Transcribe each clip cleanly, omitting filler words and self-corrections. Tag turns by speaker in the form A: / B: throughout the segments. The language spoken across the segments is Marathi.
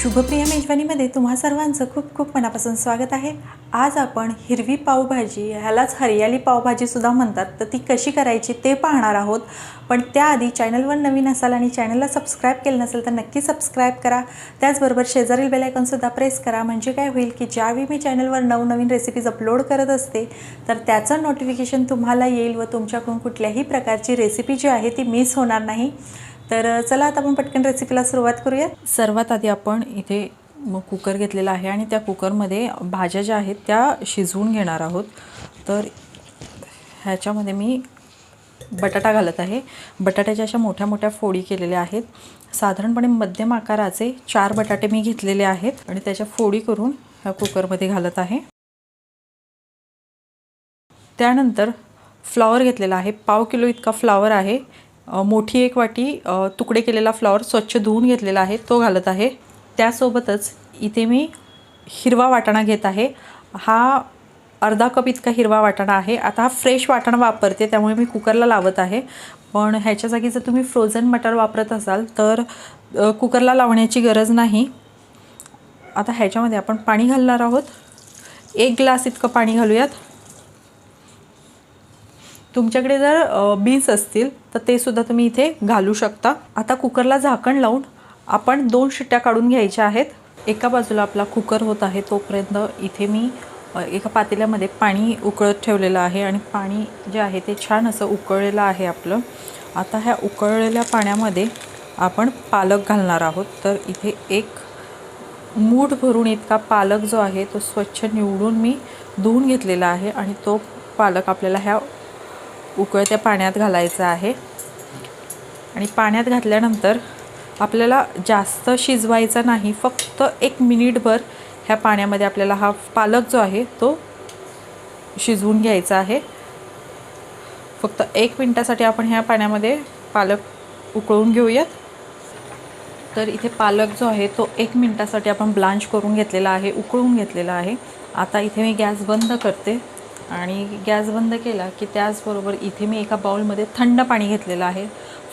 A: शुभप्रिया मेजवानीमध्ये तुम्हा सर्वांचं खूप खूप मनापासून स्वागत आहे। आज आपण हिरवी पावभाजी, ह्यालाच हरियाली पावभाजीसुद्धा म्हणतात, तर ती कशी करायची ते पाहणार आहोत। पण त्याआधी चॅनलवर नवीन असाल आणि चॅनलला सबस्क्राईब केलं नसेल तर नक्की सबस्क्राईब करा। त्याचबरोबर शेजारील बेल आयकॉनसुद्धा प्रेस करा, म्हणजे काय होईल की ज्यावेळी मी चॅनलवर नवनवीन रेसिपीज अपलोड करत असते तर त्याचं नोटिफिकेशन तुम्हाला येईल व तुमच्याकडून कुठल्याही प्रकारची रेसिपी जी आहे ती मिस होणार नाही। तर चला आता आपण पटकन रेसिपीला सुरुवात करूया। सर्वात आधी आपण इथे कुकर घेतलेला आहे आणि त्या कुकरमध्ये भाज्या ज्या आहेत त्या शिजवून घेणार आहोत। तर ह्याच्यामध्ये मी बटाटा घालत आहे। बटाट्याच्या अशा मोठ्या मोठ्या फोडी केलेल्या आहेत। साधारणपणे मध्यम आकाराचे 4 बटाटे मी घेतलेले आहेत आणि त्याच्या फोडी करून ह्या कुकरमध्ये घालत आहे। त्यानंतर फ्लॉवर घेतलेला आहे, पाव किलो इतका फ्लॉवर आहे। मोठी एक वाटी तुकडे केलेला फ्लॉवर स्वच्छ धुवून घेतलेला आहे तो घालत आहे। त्यासोबतच इथे मी हिरवा वाटाणा घेत आहे। हा अर्धा कप इतका हिरवा वाटाणा आहे। आता हा फ्रेश वाटाणा वापरते त्यामुळे मी कुकरला लावत आहे, पण ह्याच्या जागी जर तुम्ही फ्रोझन मटार वापरत असाल तर कुकरला लावण्याची गरज नाही। आता ह्याच्यामध्ये आपण पाणी घालणार आहोत। 1 ग्लास इतकं पाणी घालूयात। तुमच्याकडे जर बीन्स असतील तर ते सुद्धा तुम्ही इथे घालू शकता। आता कुकरला झाकण लावून आपण 2 शिट्ट्या काढून घ्यायच्या आहेत। एका बाजूला आपला कुकर होत आहे तोपर्यंत इथे मी एका पातेल्यामध्ये पाणी उकळत ठेवलेलं आहे आणि पाणी जे आहे ते छान असं उकळलेलं आहे आपलं। आता ह्या उकळलेल्या पाण्यामध्ये आपण पालक घालणार आहोत। तर इथे 1 मूठ भरून इतका पालक जो आहे तो स्वच्छ निवडून मी धुवून घेतलेला आहे आणि तो पालक आपल्याला ह्या उकळत्या पाण्यात घालायचा आहे। आणि पाण्यात घातल्यानंतर आपल्याला जास्त शिजवायचा नाही, फक्त 1 मिनिटभर ह्या पाण्यामध्ये आपल्याला हा पालक जो आहे तो शिजवून घ्यायचा आहे। फक्त 1 मिनिटासाठी आपण ह्या पाण्यामध्ये पालक उकळून घेऊयात। तर इथे पालक जो आहे तो 1 मिनिटासाठी आपण ब्लांच करून घेतलेला आहे, उकळून घेतलेला आहे। आता इथे मी गॅस बंद करते आणि गॅस बंद केला की त्याचबरोबर इथे मी एका बाउलमध्ये थंड पाणी घेतलेलं आहे।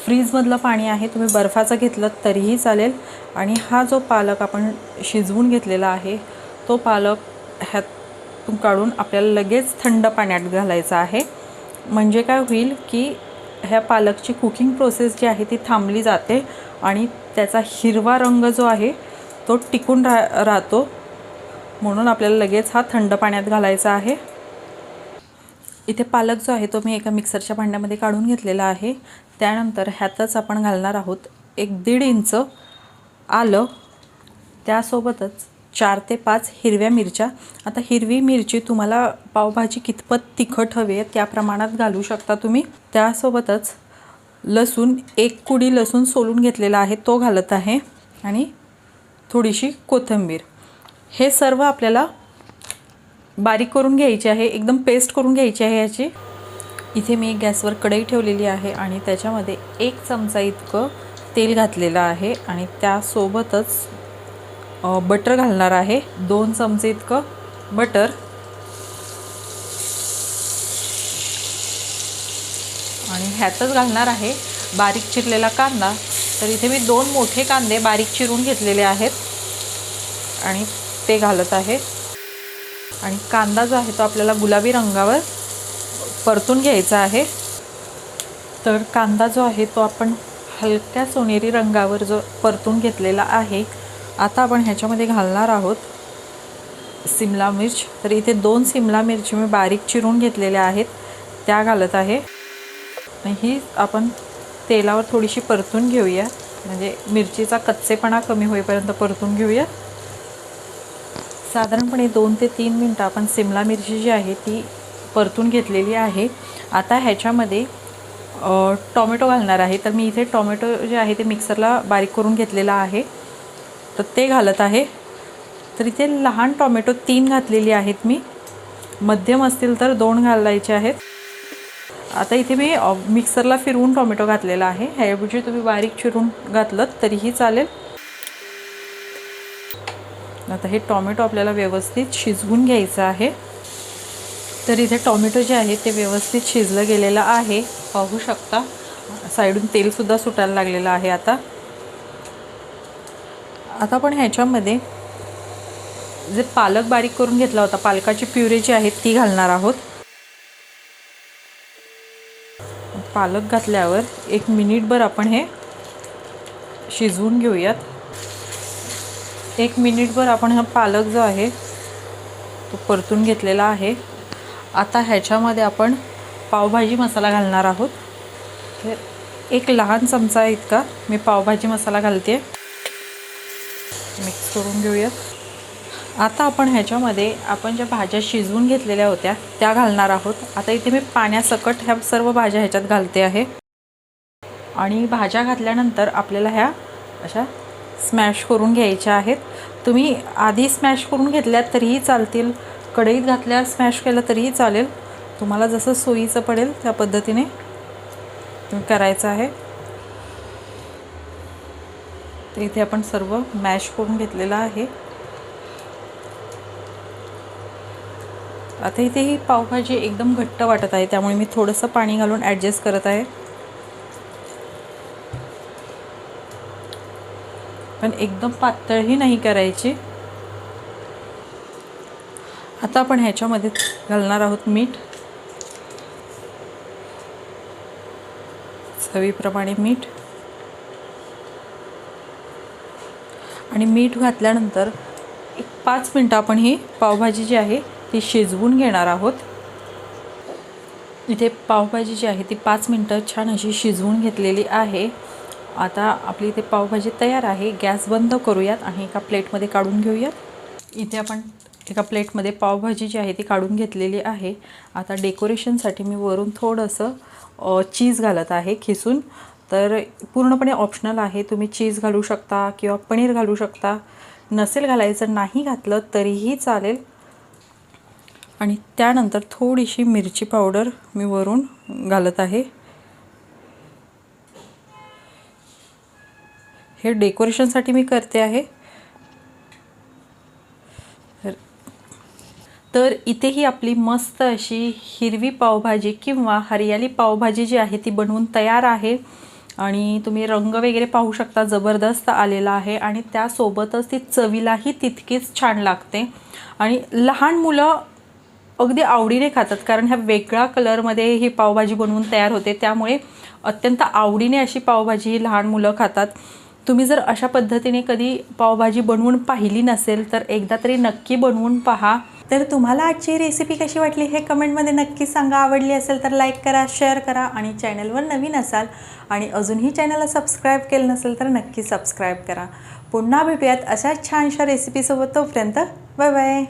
A: फ्रीजमधलं पाणी आहे, तुम्ही बर्फाचं घेतलं तरीही चालेल। आणि हा जो पालक आपण शिजवून घेतलेला आहे तो पालक ह्यातून काढून आपल्याला लगेच थंड पाण्यात घालायचा आहे। म्हणजे काय होईल की ह्या पालकची कुकिंग प्रोसेस जी आहे ती थांबली जाते आणि त्याचा हिरवा रंग जो आहे तो टिकून राहतो। म्हणून आपल्याला लगेच हा थंड पाण्यात घालायचा आहे। इथे पालक जो आहे तो मी एका मिक्सरच्या भांड्यामध्ये काढून घेतलेला आहे। त्यानंतर ह्यातच आपण घालणार आहोत 1-1.5 इंच आलं, त्यासोबतच 4 ते 5 हिरव्या मिरच्या। आता हिरवी मिरची तुम्हाला पावभाजी कितपत तिखट हवी आहे त्या प्रमाणात घालू शकता तुम्ही। त्यासोबतच लसूण, 1 कुडी लसूण सोलून घेतलेला आहे तो घालत आहे आणि थोडीशी कोथिंबीर। हे सर्व आपल्याला बारीक करून घ्यायची आहे, एकदम पेस्ट करून घ्यायची आहे याची। इथे मी गॅसवर कढई ठेवलेली आहे आणि त्याच्यामध्ये 1 चमचा इतकं तेल घातलेलं आहे आणि त्यासोबतच बटर घालणार आहे, 2 चमचे इतकं बटर। आणि ह्यातच घालणार आहे बारीक चिरलेला कांदा। तर इथे मी 2 मोठे कांदे बारीक चिरून घेतलेले आहेत आणि ते घालत आहे। आणि कांदा जो आहे तो आपल्याला गुलाबी रंगावर परतून घ्यायचा आहे। तर कांदा जो आहे तो आपण हलक्या सोनेरी रंगावर जो परतून घेतलेला आहे। आता आपण ह्याच्यामध्ये घालणार आहोत शिमला मिर्च। तर इथे 2 शिमला मिरची मी बारीक चिरून घेतलेल्या आहेत त्या घालत आहे। ही आपण तेलावर थोडीशी परतून घेऊया, म्हणजे मिरचीचा कच्चेपणा कमी होईपर्यंत परतून घेऊया। साधारणपणे 2 ते 3 मिनिटं आपण शिमला मिरची जी आहे ती परतून घेतलेली आहे। आता ह्याच्यामध्ये टोमॅटो घालणार आहे। तर मी इथे टोमॅटो जे आहे ते मिक्सरला बारीक करून घेतलेला आहे तर ते घालत आहे। तर इथे लहान टोमॅटो 3 घातलेली आहेत मी, मध्यम असतील तर 2 घालायचे आहेत। आता इथे मी मिक्सरला फिरवून टोमॅटो घातलेला आहे, ह्याऐवजी तुम्ही बारीक चिरून घातलं तरीही चालेल। आता हे टोमॅटो आपल्याला व्यवस्थित शिजवून घ्यायचं आहे। तर इथे टोमॅटो जे आहे ते व्यवस्थित शिजलं गेलेलं आहे, पाहू शकता साइडून तेलसुद्धा सुटायला लागलेलं आहे। आता आता आपण ह्याच्यामध्ये जे पालक बारीक करून घेतला होता, पालकाची प्युरी जी आहे ती घालणार आहोत. पालक घातल्यावर 1 मिनिटभर आपण हे शिजवून घेऊयात. 1 मिनिटभर आपण हा पालक जो आहे तो परतून घेतलेला आहे. आता ह्याच्यामध्ये आपण पावभाजी मसाला घालणार आहोत. तर 1 लहान चमचा इतका मी पावभाजी मसाला घालते. मिक्स करून घेऊयात. आता आपण ह्याच्यामध्ये आपण ज्या भाज्या शिजवून घेतलेल्या होत्या त्या घालणार आहोत. आता इथे मी पाण्यासकट ह्या सर्व भाज्या ह्याच्यात घालते आहे. आणि भाज्या घातल्यानंतर आपल्याला ह्या अशा स्मॅश करून घ्यायच्या आहेत. तुम्ही आधी स्मॅश करून घेतल्यात तरीही चालतील, कढईत घातल्यावर स्मॅश केलं तरीही चालेल. तुम्हाला जसं सोयीचं पडेल त्या पद्धतीने तुम्ही करायचं आहे. तर इथे आपण सर्व मॅश करून घेतलेलं आहे. आता इथे ही पावभाजी एकदम घट्ट वाटत आहे, त्यामुळे मी थोडंसं पाणी घालून ॲडजस्ट करत आहे. पण एकदम पातळही नाही करायची. आता आपण ह्याच्यामध्ये घालणार आहोत मीठ, चवीप्रमाणे मीठ. आणि मीठ घातल्यानंतर 5 मिनटं आपण ही पावभाजी जी आहे ती शिजवून घेणार आहोत. इथे पावभाजी जी आहे ती 5 मिनटं छान अशी शिजवून घेतलेली आहे. आता आपली इथे पावभाजी तयार आहे. गॅस बंद करूयात आणि एका प्लेटमध्ये काढून घेऊयात. इथे आपण एका प्लेटमध्ये पावभाजी जी आहे ती काढून घेतलेली आहे. आता डेकोरेशनसाठी मी वरून थोडंसं चीज घालत आहे खिसून. तर पूर्णपणे ऑप्शनल आहे, तुम्ही चीज घालू शकता किंवा पनीर घालू शकता. नसेल घालायचं, नाही घातलं तरीही चालेल. आणि त्यानंतर थोडीशी मिरची पावडर मी वरून घालत आहे. हे डेकोरेशनसाठी मी करते आहे. तर इथेही आपली मस्त अशी हिरवी पावभाजी किंवा हरियाली पावभाजी जी आहे ती बनवून तयार आहे. आणि तुम्ही रंग वगैरे पाहू शकता, जबरदस्त आलेला आहे. आणि त्यासोबतच ती चवीलाही तितकीच छान लागते. आणि लहान मुलं अगदी आवडीने खातात, कारण ह्या वेगळ्या कलरमध्ये ही पावभाजी बनवून तयार होते. त्यामुळे अत्यंत आवडीने अशी पावभाजी ही लहान मुलं खातात. तुम्ही जर अशा पद्धतीने कधी पावभाजी बनवून पाहिली नसेल तर एकदा तरी नक्की बनवून पहा. तर तुम्हाला आजची रेसिपी कशी वाटली हे कमेंटमध्ये नक्की सांगा. आवडली असेल तर लाईक करा, शेअर करा. आणि चॅनलवर नवीन असाल आणि अजूनही चॅनलला सबस्क्राईब केलं नसेल तर नक्की सबस्क्राईब करा. पुन्हा भेटूयात अशाच छानशा रेसिपीसोबत. तोपर्यंत बाय बाय.